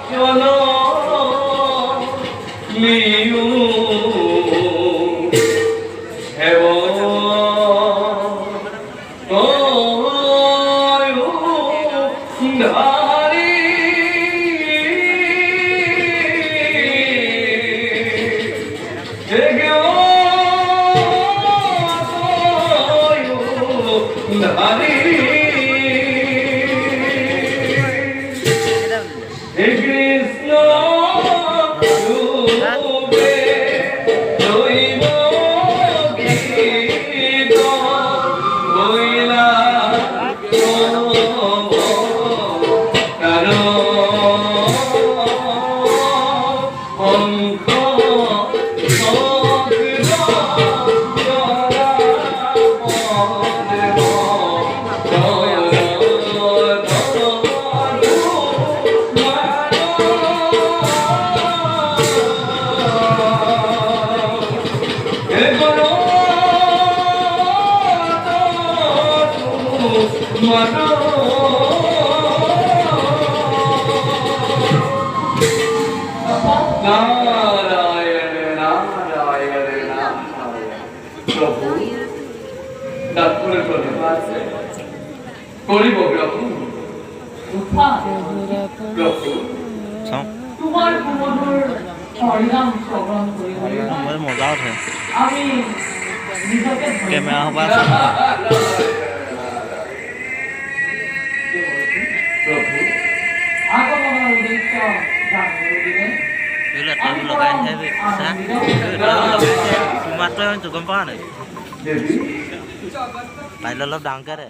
চলো লিউ হেব ধারি ধারি কৃষ্ণ রূপে দৈব গীত হইলা কারো অঙ্ক নারায়ণ নারায়ণ নারায়ণ প্রভু ডাক্তারের প্রতিবাদ করিব প্রভু প্রভু তোমার কুমধুর হরিনাম শ্রবণ করি মজা উঠে আমি নিজকে ক্যামেরা হবা প্রভু আগমনৰ উদ্দেশ্য জানিবলৈ দিলে টেবুল লগাই থাকবি তোমাৰটো গম পোৱা নাই দেবী পাৰিলে অলপ ডাঙৰকৈ দে